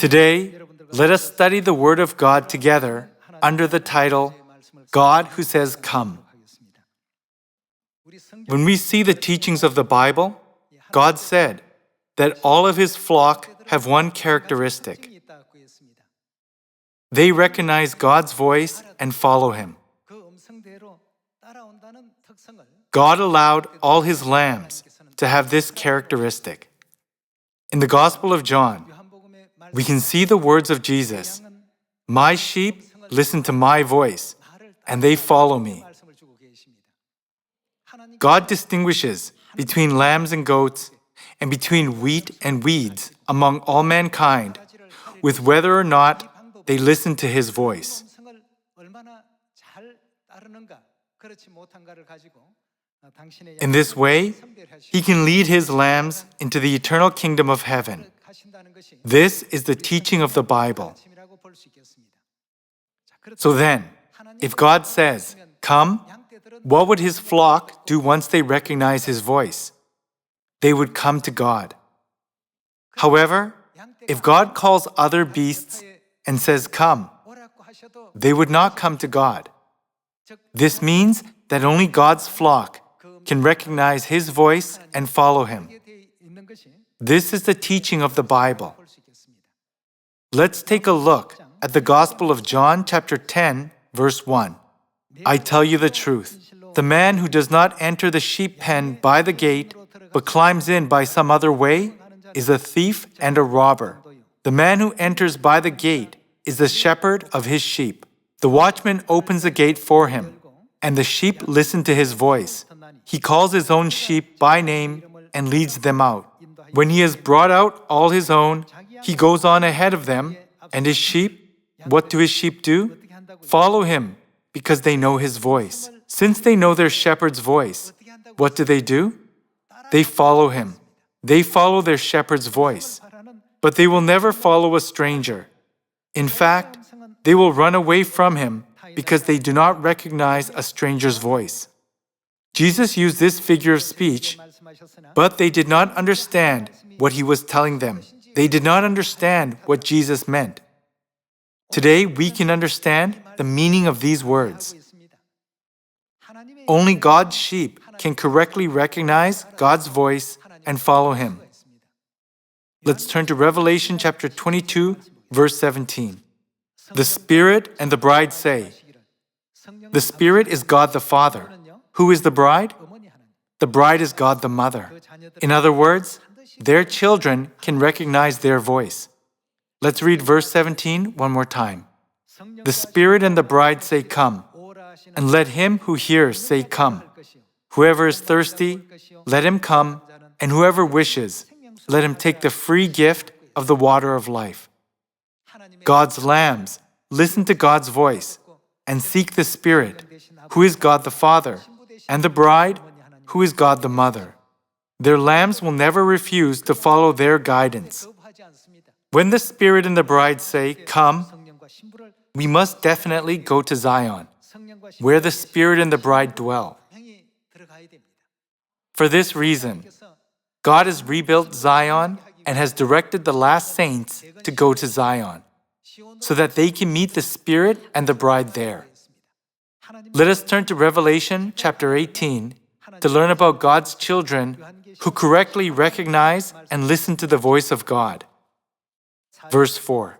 Today, let us study the Word of God together under the title, God Who Says Come. When we see the teachings of the Bible, God said that all of His flock have one characteristic. They recognize God's voice and follow Him. God allowed all His lambs to have this characteristic. In the Gospel of John, we can see the words of Jesus, "My sheep listen to my voice, and they follow me." God distinguishes between lambs and goats and between wheat and weeds among all mankind with whether or not they listen to His voice. In this way, He can lead His lambs into the eternal kingdom of heaven. This is the teaching of the Bible. So then, if God says, "Come," what would His flock do once they recognize His voice? They would come to God. However, if God calls other beasts and says, "Come," they would not come to God. This means that only God's flock can recognize His voice and follow Him. This is the teaching of the Bible. Let's take a look at the Gospel of John chapter 10, verse 1. I tell you the truth. The man who does not enter the sheep pen by the gate, but climbs in by some other way, is a thief and a robber. The man who enters by the gate is the shepherd of his sheep. The watchman opens the gate for him, and the sheep listen to his voice. He calls his own sheep by name and leads them out. When he has brought out all his own, he goes on ahead of them, and his sheep, what do his sheep do? Follow him, because they know his voice. Since they know their shepherd's voice, what do? They follow him. They follow their shepherd's voice. But they will never follow a stranger. In fact, they will run away from him because they do not recognize a stranger's voice. Jesus used this figure of speech, but they did not understand what He was telling them. They did not understand what Jesus meant. Today, we can understand the meaning of these words. Only God's sheep can correctly recognize God's voice and follow Him. Let's turn to Revelation chapter 22, verse 17. The Spirit and the bride say, the Spirit is God the Father. Who is the bride? The bride is God the Mother. In other words, their children can recognize their voice. Let's read verse 17 one more time. The Spirit and the bride say, "Come," and let him who hears say, "Come." Whoever is thirsty, let him come, and whoever wishes, let him take the free gift of the water of life. God's lambs listen to God's voice and seek the Spirit, who is God the Father, and the bride, who is God the Mother. Their lambs will never refuse to follow their guidance. When the Spirit and the bride say, "Come," we must definitely go to Zion, where the Spirit and the bride dwell. For this reason, God has rebuilt Zion and has directed the last saints to go to Zion, so that they can meet the Spirit and the bride there. Let us turn to Revelation chapter 18 to learn about God's children who correctly recognize and listen to the voice of God. Verse 4.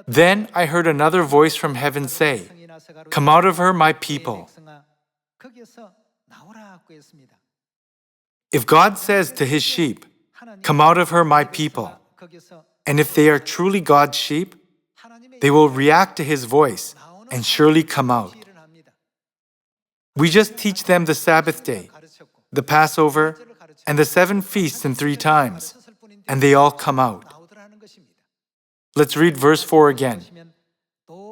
Then I heard another voice from heaven say, "Come out of her, my people." If God says to His sheep, "Come out of her, my people," and if they are truly God's sheep, they will react to His voice and surely come out. We just teach them the Sabbath day, the Passover, and the 7 feasts in 3 times, and they all come out. Let's read verse 4 again.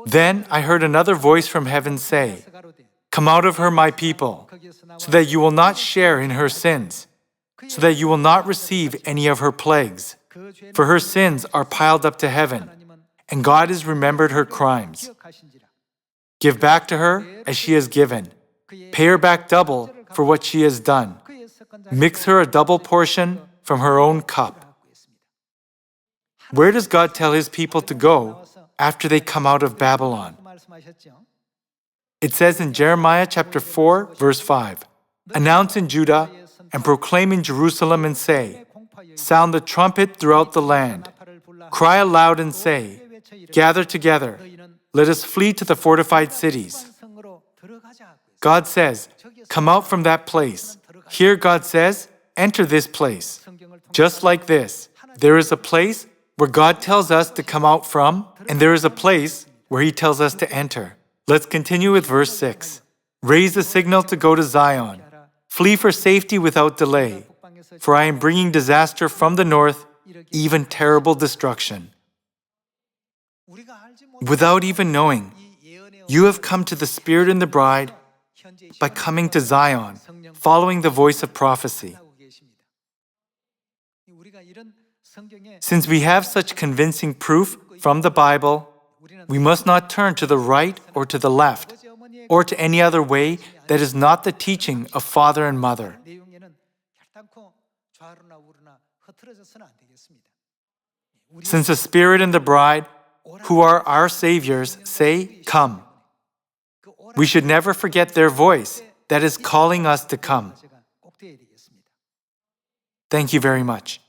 Then I heard another voice from heaven say, "Come out of her, my people, so that you will not share in her sins, so that you will not receive any of her plagues. For her sins are piled up to heaven, and God has remembered her crimes. Give back to her as she has given. Pay her back double for what she has done. Mix her a double portion from her own cup." Where does God tell His people to go after they come out of Babylon? It says in Jeremiah chapter 4, verse 5, "Announce in Judah and proclaim in Jerusalem and say, sound the trumpet throughout the land. Cry aloud and say, gather together. Let us flee to the fortified cities." God says, come out from that place. Here God says, enter this place. Just like this, there is a place where God tells us to come out from, and there is a place where He tells us to enter. Let's continue with verse 6. Raise the signal to go to Zion. Flee for safety without delay. For I am bringing disaster from the north, even terrible destruction. Without even knowing, you have come to the Spirit and the bride by coming to Zion, following the voice of prophecy. Since we have such convincing proof from the Bible, we must not turn to the right or to the left, or to any other way that is not the teaching of father and mother. Since the Spirit and the bride, who are our Saviors, say, come, we should never forget their voice that is calling us to come. Thank you very much.